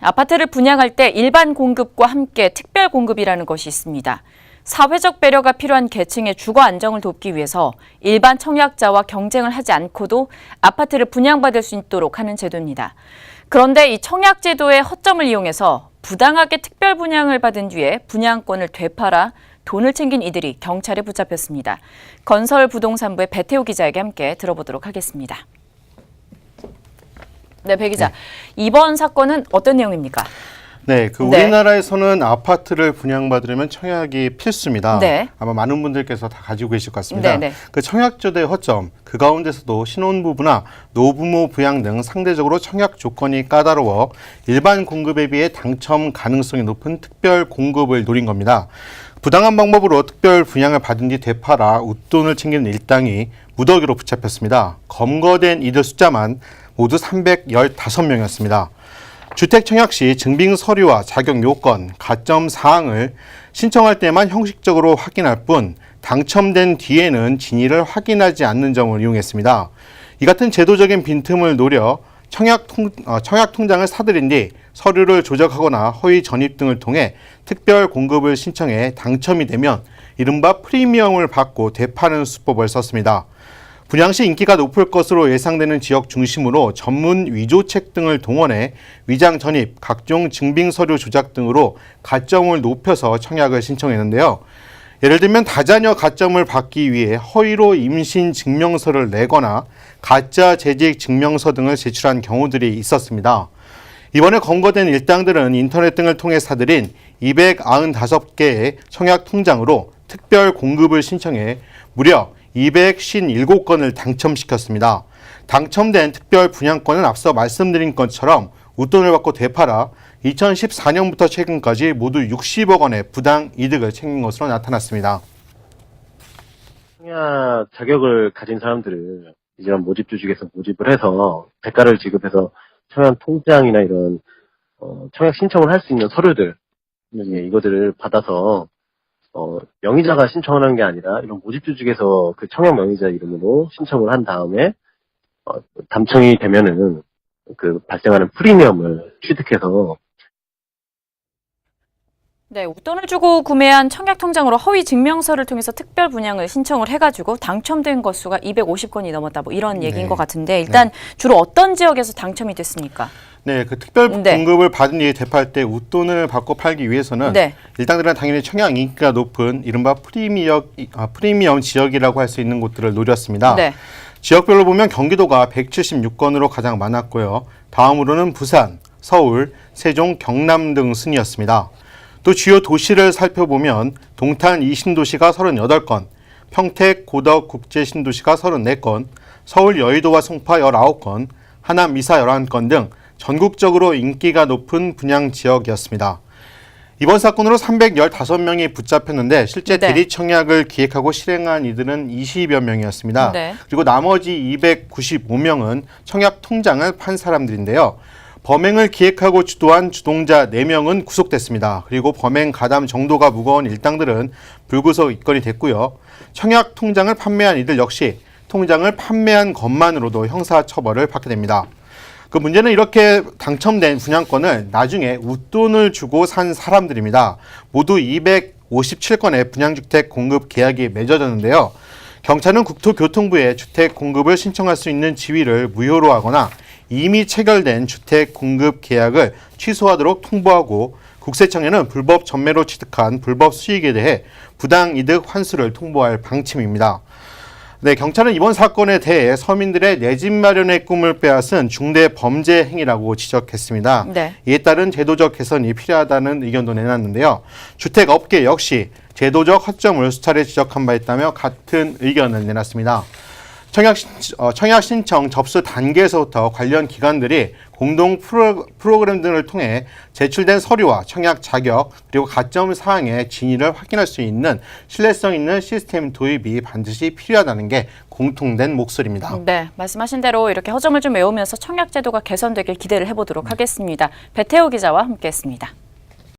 아파트를 분양할 때 일반 공급과 함께 특별 공급이라는 것이 있습니다. 사회적 배려가 필요한 계층의 주거 안정을 돕기 위해서 일반 청약자와 경쟁을 하지 않고도 아파트를 분양받을 수 있도록 하는 제도입니다. 그런데 이 청약 제도의 허점을 이용해서 부당하게 특별 분양을 받은 뒤에 분양권을 되팔아 돈을 챙긴 이들이 경찰에 붙잡혔습니다. 건설부동산부의 배태우 기자에게 함께 들어보도록 하겠습니다. 네, 배 기자. 이번 사건은 어떤 내용입니까? 네, 우리나라에서는 아파트를 분양받으려면 청약이 필수입니다. 네. 아마 많은 분들께서 다 가지고 계실 것 같습니다. 네. 그 청약제도의 허점, 그 가운데서도 신혼부부나 노부모 부양 등 상대적으로 청약 조건이 까다로워 일반 공급에 비해 당첨 가능성이 높은 특별 공급을 노린 겁니다. 부당한 방법으로 특별 분양을 받은 뒤 되팔아 웃돈을 챙기는 일당이 무더기로 붙잡혔습니다. 검거된 이들 숫자만 모두 315명이었습니다. 주택 청약 시 증빙 서류와 자격 요건, 가점 사항을 신청할 때만 형식적으로 확인할 뿐 당첨된 뒤에는 진위를 확인하지 않는 점을 이용했습니다. 이 같은 제도적인 빈틈을 노려 청약 통장을 사들인 뒤 서류를 조작하거나 허위 전입 등을 통해 특별 공급을 신청해 당첨이 되면 이른바 프리미엄을 받고 되파는 수법을 썼습니다. 분양 시 인기가 높을 것으로 예상되는 지역 중심으로 전문 위조책 등을 동원해 위장 전입, 각종 증빙 서류 조작 등으로 가점을 높여서 청약을 신청했는데요. 예를 들면 다자녀 가점을 받기 위해 허위로 임신 증명서를 내거나 가짜 재직 증명서 등을 제출한 경우들이 있었습니다. 이번에 검거된 일당들은 인터넷 등을 통해 사들인 295개의 청약 통장으로 특별 공급을 신청해 무려 257건을 당첨시켰습니다. 당첨된 특별 분양권은 앞서 말씀드린 것처럼 웃돈을 받고 되팔아 2014년부터 최근까지 모두 60억 원의 부당 이득을 챙긴 것으로 나타났습니다. 청약 자격을 가진 사람들을 이제는 모집주직에서 모집을 해서 대가를 지급해서 청약 통장이나 이런 청약 신청을 할 수 있는 서류들 이거들을 받아서 명의자가 신청을 하는 게 아니라 이런 모집주직에서 그 청약 명의자 이름으로 신청을 한 다음에 당첨이 되면은 그 발생하는 프리미엄을 취득해서 네, 웃돈을 주고 구매한 청약 통장으로 허위 증명서를 통해서 특별 분양을 신청을 해가지고 당첨된 건수가 250건이 넘었다. 뭐 이런 얘기인 것 같은데 일단 주로 어떤 지역에서 당첨이 됐습니까? 네, 그 특별 공급을 받은 뒤에 되팔 때 웃돈을 받고 팔기 위해서는 일당들은 당연히 청약 인기가 높은 이른바 프리미엄 지역이라고 할 수 있는 곳들을 노렸습니다. 지역별로 보면 경기도가 176건으로 가장 많았고요. 다음으로는 부산, 서울, 세종, 경남 등 순이었습니다. 또 주요 도시를 살펴보면 동탄 이신도시가 38건, 평택 고덕 국제신도시가 34건, 서울 여의도와 송파 19건, 하남 미사 11건 등 전국적으로 인기가 높은 분양 지역이었습니다. 이번 사건으로 315명이 붙잡혔는데 실제 대리 청약을 기획하고 실행한 이들은 20여 명이었습니다. 그리고 나머지 295명은 청약 통장을 판 사람들인데요. 범행을 기획하고 주도한 주동자 4명은 구속됐습니다. 그리고 범행 가담 정도가 무거운 일당들은 불구속 입건이 됐고요. 청약 통장을 판매한 이들 역시 통장을 판매한 것만으로도 형사처벌을 받게 됩니다. 그 문제는 이렇게 당첨된 분양권을 나중에 웃돈을 주고 산 사람들입니다. 모두 257건의 분양주택 공급 계약이 맺어졌는데요. 경찰은 국토교통부에 주택 공급을 신청할 수 있는 지위를 무효로 하거나 이미 체결된 주택 공급 계약을 취소하도록 통보하고 국세청에는 불법 전매로 취득한 불법 수익에 대해 부당 이득 환수를 통보할 방침입니다. 네, 경찰은 이번 사건에 대해 서민들의 내 집 마련의 꿈을 빼앗은 중대 범죄 행위라고 지적했습니다. 이에 따른 제도적 개선이 필요하다는 의견도 내놨는데요. 주택업계 역시 제도적 허점을 수차례 지적한 바 있다며 같은 의견을 내놨습니다. 청약 신청 접수 단계에서부터 관련 기관들이 공동 프로그램 등을 통해 제출된 서류와 청약 자격 그리고 가점 사항의 진위를 확인할 수 있는 신뢰성 있는 시스템 도입이 반드시 필요하다는 게 공통된 목소리입니다. 네, 말씀하신 대로 이렇게 허점을 좀 메우면서 청약 제도가 개선되길 기대를 해보도록 하겠습니다. 배태우 기자와 함께했습니다.